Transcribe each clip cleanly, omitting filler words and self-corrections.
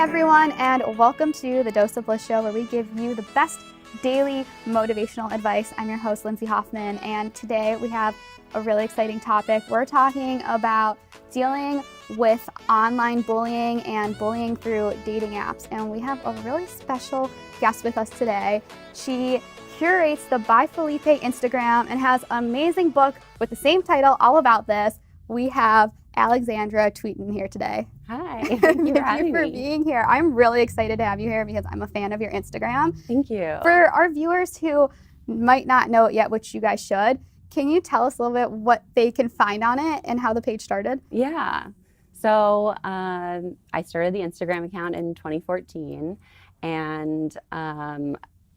everyone, and welcome to the Dose of Bliss show, where we give you the best daily motivational advice. I'm your host, Lindsay Hoffman, and today we have a really exciting topic. We're talking about dealing with online bullying and bullying through dating apps, and we have a really special guest with us today. She curates the By Felipe Instagram and has an amazing book with the same title all about this. We have Alexandra Tweeten here today. Hi, thank you for having me. Being here. I'm really excited to have you here because I'm a fan of your Instagram. Thank you. For our viewers who might not know it yet, which you guys should, can you tell us a little bit what they can find on it and how the page started? Yeah. So I started the Instagram account in 2014, and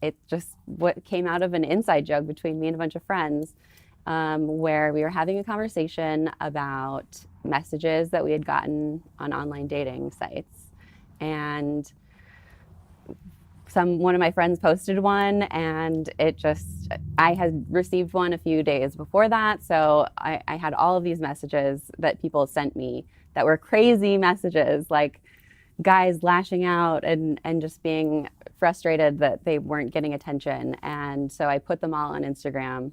it just what came out of an inside joke between me and a bunch of friends, where we were having a conversation about messages that we had gotten on online dating sites. And one of my friends posted one, and I had received one a few days before that. So I had all of these messages that people sent me that were crazy messages, like guys lashing out and just being frustrated that they weren't getting attention. And so I put them all on Instagram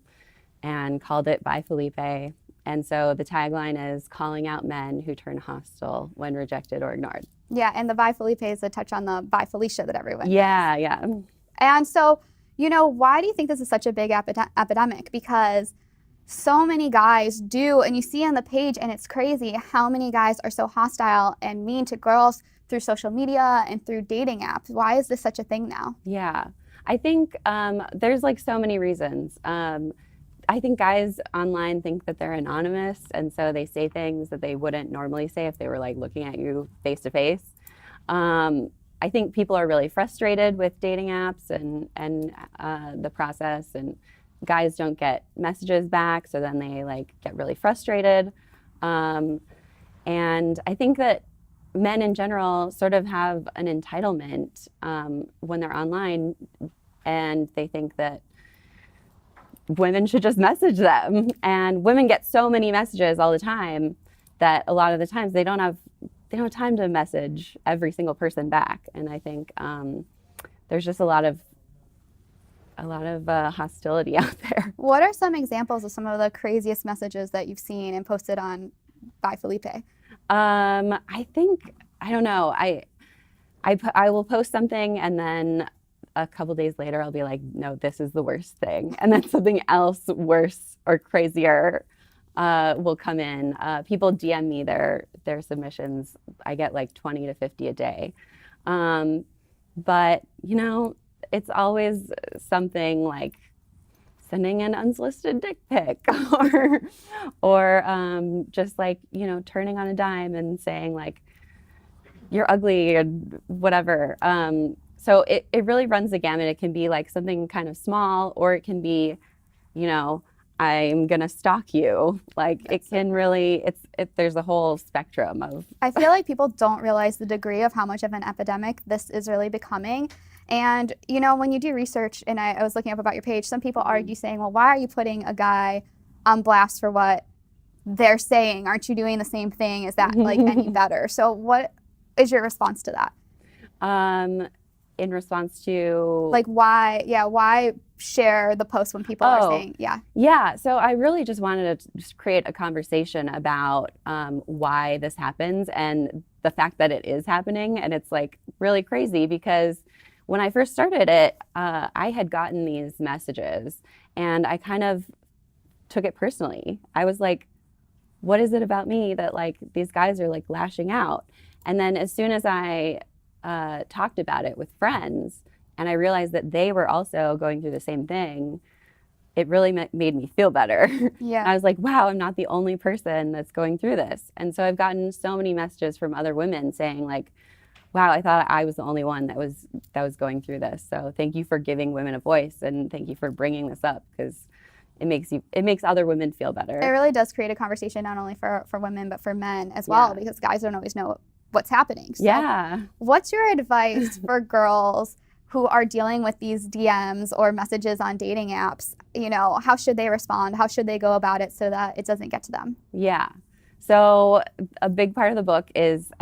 and called it By Felipe. And so the tagline is calling out men who turn hostile when rejected or ignored. Yeah, and the By Felipe is a touch on the By Felicia that everyone Yeah. And so, why do you think this is such a big epidemic? Because so many guys do, and you see on the page, and it's crazy how many guys are so hostile and mean to girls through social media and through dating apps. Why is this such a thing now? Yeah, I think there's like so many reasons. I think guys online think that they're anonymous, and so they say things that they wouldn't normally say if they were like looking at you face to face. I think people are really frustrated with dating apps and the process, and guys don't get messages back, so then they like get really frustrated. And I think that men in general sort of have an entitlement when they're online, and they think that women should just message them. And women get so many messages all the time that a lot of the times they don't have time to message every single person back. And I think there's just a lot of hostility out there. What are some examples of some of the craziest messages that you've seen and posted on By Felipe? I think, I don't know. I will post something, and then a couple days later I'll be like, no, this is the worst thing. And then something else worse or crazier will come in. People DM me their submissions. I get like 20 to 50 a day. But, it's always something like sending an unsolicited dick pic or just like, turning on a dime and saying like, you're ugly and whatever. So it really runs the gamut. It can be like something kind of small, or it can be, I'm going to stalk you. Like it can really, there's a whole spectrum of. I feel like people don't realize the degree of how much of an epidemic this is really becoming. And, when you do research, and I was looking up about your page, some people argue saying, well, why are you putting a guy on blast for what they're saying? Aren't you doing the same thing? Is that like any better? So what is your response to that? In response to like why share the post when people are saying so I really just wanted to just create a conversation about why this happens and the fact that it is happening. And it's like really crazy because when I first started it, I had gotten these messages and I kind of took it personally. I was like, what is it about me that like these guys are like lashing out? And then as soon as I talked about it with friends, and I realized that they were also going through the same thing, it really made me feel better. Yeah. I was like, wow, I'm not the only person that's going through this. And so I've gotten so many messages from other women saying like, wow, I thought I was the only one that was going through this. So thank you for giving women a voice, and thank you for bringing this up, because it makes other women feel better. It really does create a conversation not only for women but for men as well, because guys don't always know what's happening. So what's your advice for girls who are dealing with these DMs or messages on dating apps? How should they respond? How should they go about it so that it doesn't get to them? Yeah. So a big part of the book is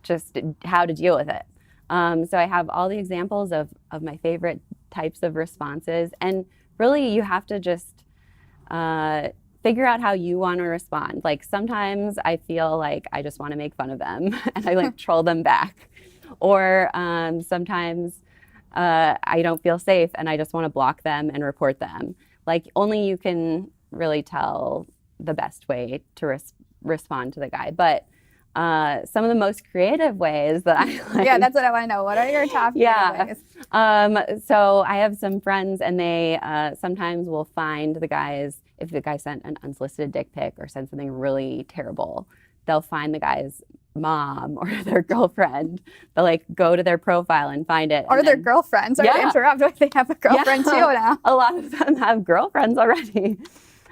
just how to deal with it. So I have all the examples of my favorite types of responses, and really you have to just figure out how you want to respond. Like sometimes I feel like I just want to make fun of them and I like troll them back, or sometimes I don't feel safe and I just want to block them and report them. Like only you can really tell the best way to respond to the guy. But some of the most creative ways that I like. Yeah, that's what I want to know. What are your top creative ways? So I have some friends, and they sometimes will find the guys, if the guy sent an unsolicited dick pic or sent something really terrible, they'll find the guy's mom or their girlfriend. They'll like go to their profile and find it. Or their girlfriends. Or interrupt. They have a girlfriend too now. A lot of them have girlfriends already.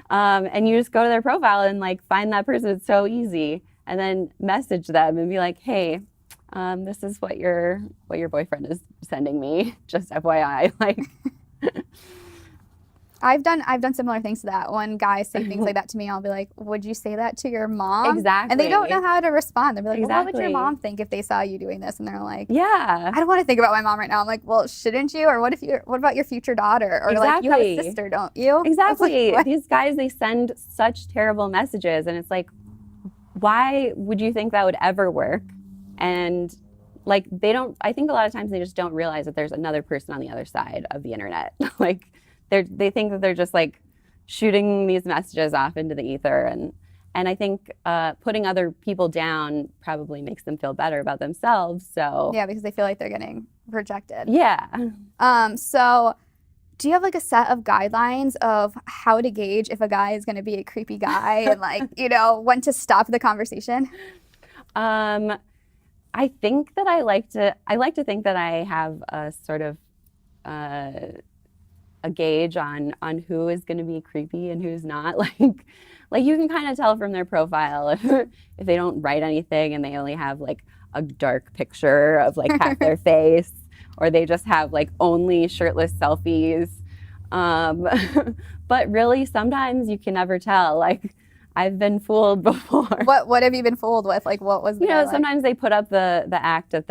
And you just go to their profile and like find that person. It's so easy. And then message them and be like, hey, this is what your boyfriend is sending me. Just FYI. Like I've done similar things to that. When guys say things like that to me, I'll be like, would you say that to your mom? Exactly. And they don't know how to respond. They'll be like, well, what would your Exactly. mom think if they saw you doing this? And they're like, Yeah. I don't want to think about my mom right now. I'm like, well, shouldn't you? Or what about your future daughter? Or like, you have a Exactly. sister, don't you? Exactly. Like, what? These guys, they send such terrible messages, and it's like, why would you think that would ever work? And like I think a lot of times they just don't realize that there's another person on the other side of the internet. Like they think that they're just like shooting these messages off into the ether, and I think putting other people down probably makes them feel better about themselves. So Yeah, because they feel like they're getting rejected. yeah. So do you have like a set of guidelines of how to gauge if a guy is going to be a creepy guy and like, when to stop the conversation? I think that I like to think that I have a sort of a gauge on who is going to be creepy and who's not. Like you can kind of tell from their profile if they don't write anything and they only have like a dark picture of like half their face, or they just have like only shirtless selfies. But really, sometimes you can never tell. Like I've been fooled before. What have you been fooled with? Like what was the guy like? Sometimes they put up the act that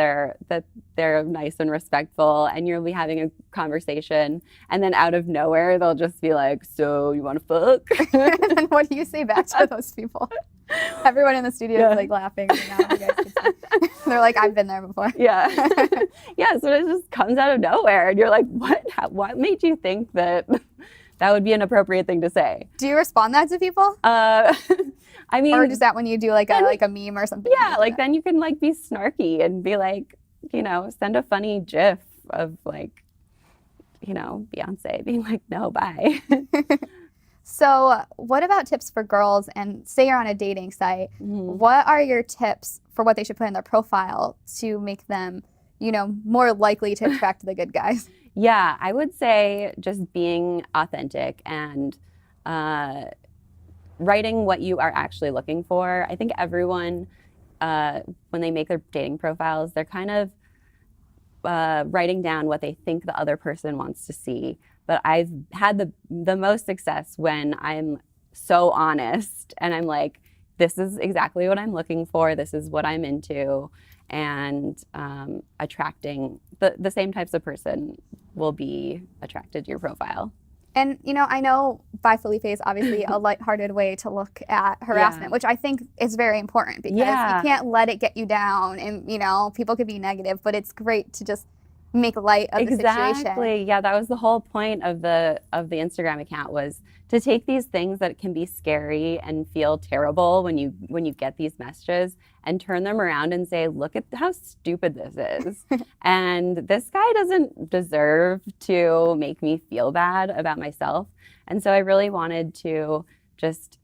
they're nice and respectful, and you'll be having a conversation, and then out of nowhere they'll just be like, so you want to fuck? And then what do you say back to those people? Everyone in the studio is like laughing right now. You guys can see. They're like, I've been there before. Yeah. Yeah, so it just comes out of nowhere, and you're like, what made you think that would be an appropriate thing to say? Do you respond that to people? I mean, Or is that when you do like a meme or something? yeah, like then you can like be snarky and be like, send a funny GIF of like, Beyonce being like, no, bye. So what about tips for girls, and say you're on a dating site, what are your tips for what they should put in their profile to make them, more likely to attract the good guys? Yeah, I would say just being authentic and writing what you are actually looking for. I think everyone, when they make their dating profiles, they're kind of writing down what they think the other person wants to see. But I've had the most success when I'm so honest and I'm like, this is exactly what I'm looking for. This is what I'm into. And attracting the same types of person will be attracted to your profile. And, I know By Felipe is obviously a lighthearted way to look at harassment, which I think is very important because you can't let it get you down, and, people could be negative, but it's great to just make light of the situation. Exactly. Yeah, that was the whole point of the Instagram account, was to take these things that can be scary and feel terrible when you get these messages and turn them around and say, look at how stupid this is. And this guy doesn't deserve to make me feel bad about myself. And so I really wanted to just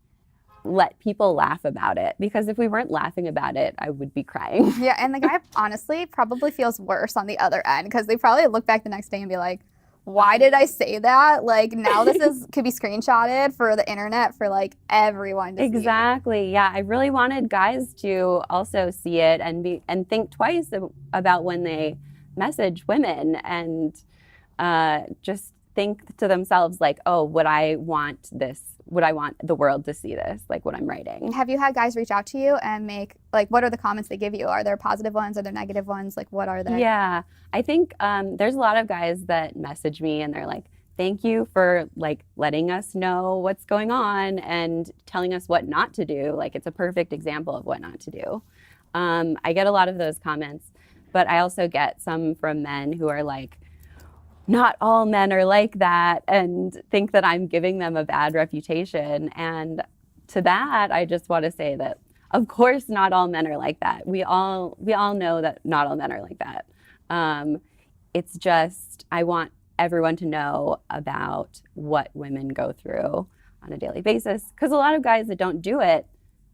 let people laugh about it, because if we weren't laughing about it, I would be crying. Yeah, and the guy honestly probably feels worse on the other end, because they probably look back the next day and be like, why did I say that? Like, now this could be screenshotted for the internet for like everyone to see. Exactly. Yeah, I really wanted guys to also see it and think twice about when they message women, and just think to themselves like, oh, would I want this? Would I want the world to see this, like what I'm writing? Have you had guys reach out to you and make, like, what are the comments they give you? Are there positive ones? Are there negative ones? Like, what are they? Yeah, I think there's a lot of guys that message me and they're like, thank you for like letting us know what's going on and telling us what not to do. Like, it's a perfect example of what not to do. I get a lot of those comments, but I also get some from men who are like, not all men are like that, and think that I'm giving them a bad reputation. And to that, I just want to say that, of course, not all men are like that. We all know that not all men are like that. It's just, I want everyone to know about what women go through on a daily basis. Because a lot of guys that don't do it,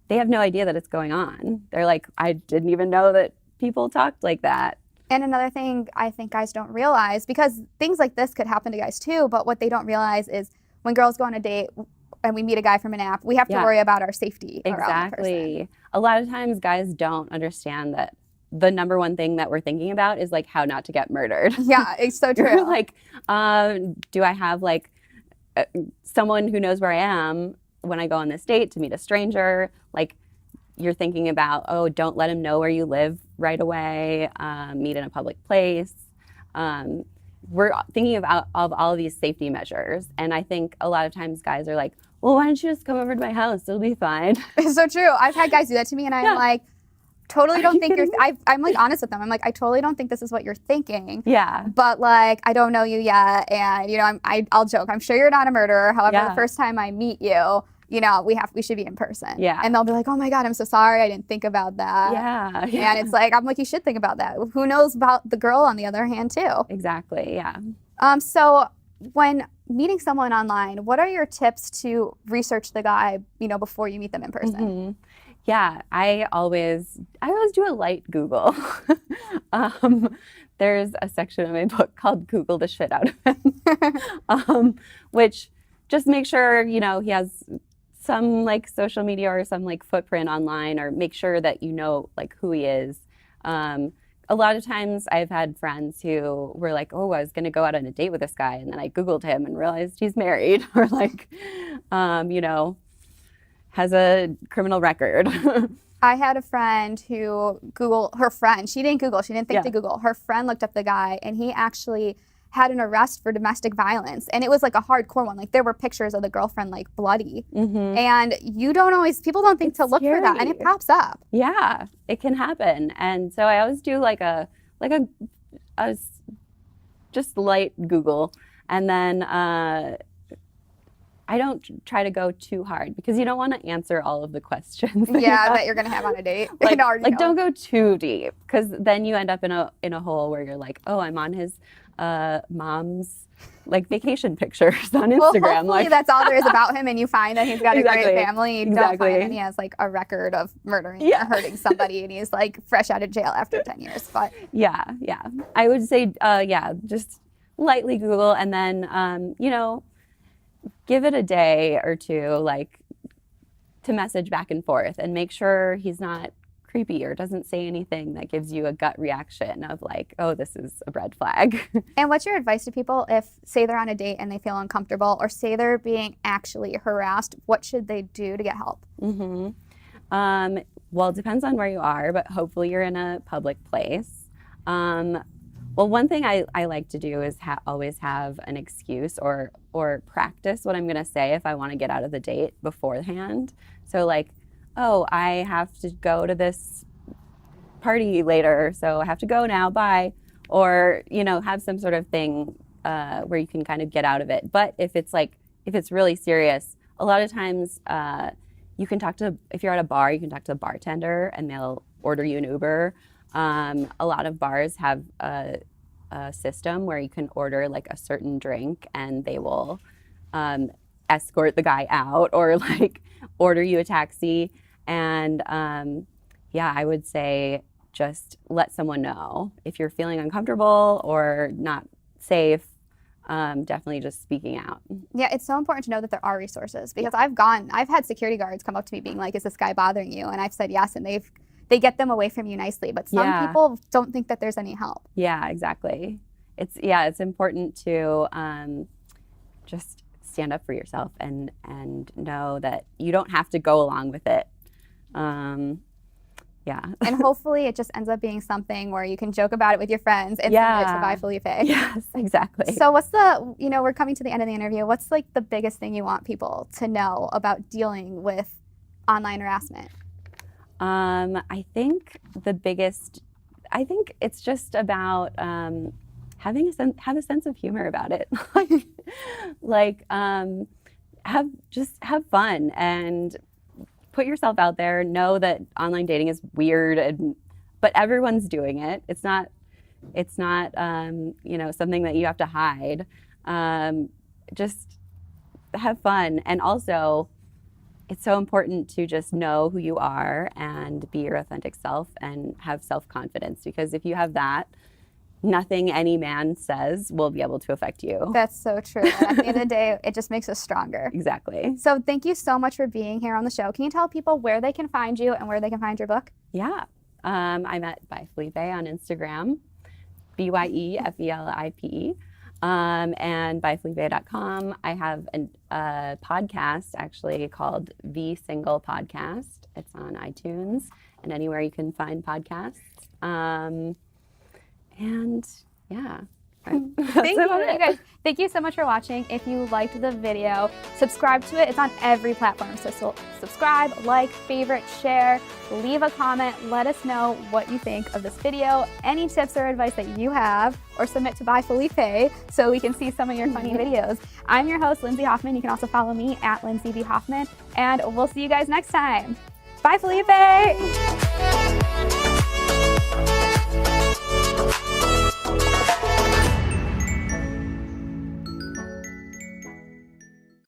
they have no idea that it's going on. They're like, I didn't even know that people talked like that. And another thing I think guys don't realize, because things like this could happen to guys too, but what they don't realize is when girls go on a date and we meet a guy from an app, we have to worry about our safety around the person. Exactly. A lot of times guys don't understand that the number one thing that we're thinking about is like how not to get murdered. Yeah, it's so true. You're like, do I have like someone who knows where I am when I go on this date to meet a stranger? Like, you're thinking about, oh, don't let him know where you live right away, meet in a public place. We're thinking about all of these safety measures. And I think a lot of times guys are like, well, why don't you just come over to my house? It'll be fine. It's so true. I've had guys do that to me and I'm like, totally don't think I'm like honest with them. I'm like, I totally don't think this is what you're thinking. Yeah. But like, I don't know you yet. And, you know, I'll joke. I'm sure you're not a murderer. However, the first time I meet you, you know, we should be in person. Yeah. And they'll be like, oh my God, I'm so sorry. I didn't think about that. Yeah. And it's like, I'm like, you should think about that. Who knows about the girl on the other hand too? Exactly. Yeah. So when meeting someone online, what are your tips to research the guy, you know, before you meet them in person? Mm-hmm. Yeah, I always do a light Google. There's a section of my book called Google the Shit Out of Him, which just make sure, you know, he has some like social media or some like footprint online, or make sure that you know like who he is. A lot of times I've had friends who were like, oh, I was going to go out on a date with this guy, and then I Googled him and realized he's married, or like, you know, has a criminal record. I had a friend who Googled her friend. She didn't Google. She didn't think to Google. Her friend looked up the guy, and he actually had an arrest for domestic violence. And it was like a hardcore one. Like, there were pictures of the girlfriend like bloody. Mm-hmm. And you don't always, people don't think to look for that, and it pops up. Yeah, it can happen. And so I always do like a just light Google, and then I don't try to go too hard, because you don't want to answer all of the questions. That you're going to have on a date. Like don't go too deep, because then you end up in a hole where you're like, oh, I'm on his mom's like vacation pictures on Instagram. Well, hopefully that's all there is about him, and you find that he's got a great family. You don't find that he has like a record of murdering or hurting somebody, and he's like fresh out of jail after 10 years. But yeah, I would say just lightly Google, and then you know, give it a day or two, like, to message back and forth, and make sure he's not creepy or doesn't say anything that gives you a gut reaction of like, oh, this is a red flag. And what's your advice to people if, say, they're on a date and they feel uncomfortable, or say they're being actually harassed? What should they do to get help? Mm-hmm. Well, it depends on where you are, but hopefully you're in a public place. Well, one thing I like to do is always have an excuse or practice what I'm going to say if I want to get out of the date beforehand. So like, oh, I have to go to this party later, so I have to go now, bye. Or, you know, have some sort of thing where you can kind of get out of it. But if it's really serious, a lot of times you can if you're at a bar, you can talk to the bartender and they'll order you an Uber. A lot of bars have a system where you can order like a certain drink, and they will escort the guy out, or like order you a taxi. And I would say just let someone know if you're feeling uncomfortable or not safe. Definitely just speaking out. Yeah, it's so important to know that there are resources, because I've had security guards come up to me being like, is this guy bothering you? And I've said yes, and they get them away from you nicely, but some people don't think that there's any help. Yeah, exactly. It's important to just stand up for yourself and know that you don't have to go along with it. Yeah. And hopefully it just ends up being something where you can joke about it with your friends and send it to Bye Felipe. Yes, exactly. So what's we're coming to the end of the interview. What's like the biggest thing you want people to know about dealing with online harassment? I think it's just about have a sense of humor about it. Have fun and put yourself out there. Know that online dating is weird, but everyone's doing it. It's not something that you have to hide. Just have fun, and also it's so important to just know who you are and be your authentic self and have self-confidence, because if you have that, nothing any man says will be able to affect you. That's so true. And at the end of the day, it just makes us stronger. Exactly. So thank you so much for being here on the show. Can you tell people where they can find you and where they can find your book? Yeah. I'm at Bye Felipe on Instagram, BYEFELIPE, and byefelipe.com. I have a podcast actually called The Single Podcast. It's on iTunes and anywhere you can find podcasts. And yeah. Thank you. You guys, thank you so much for watching. If you liked the video, subscribe to it. It's on every platform. So subscribe, like, favorite, share, leave a comment. Let us know what you think of this video, any tips or advice that you have, or submit to Bye Felipe so we can see some of your funny videos. I'm your host, Lindsay Hoffman. You can also follow me at Lindsay B. Hoffman, and we'll see you guys next time. Bye, Felipe.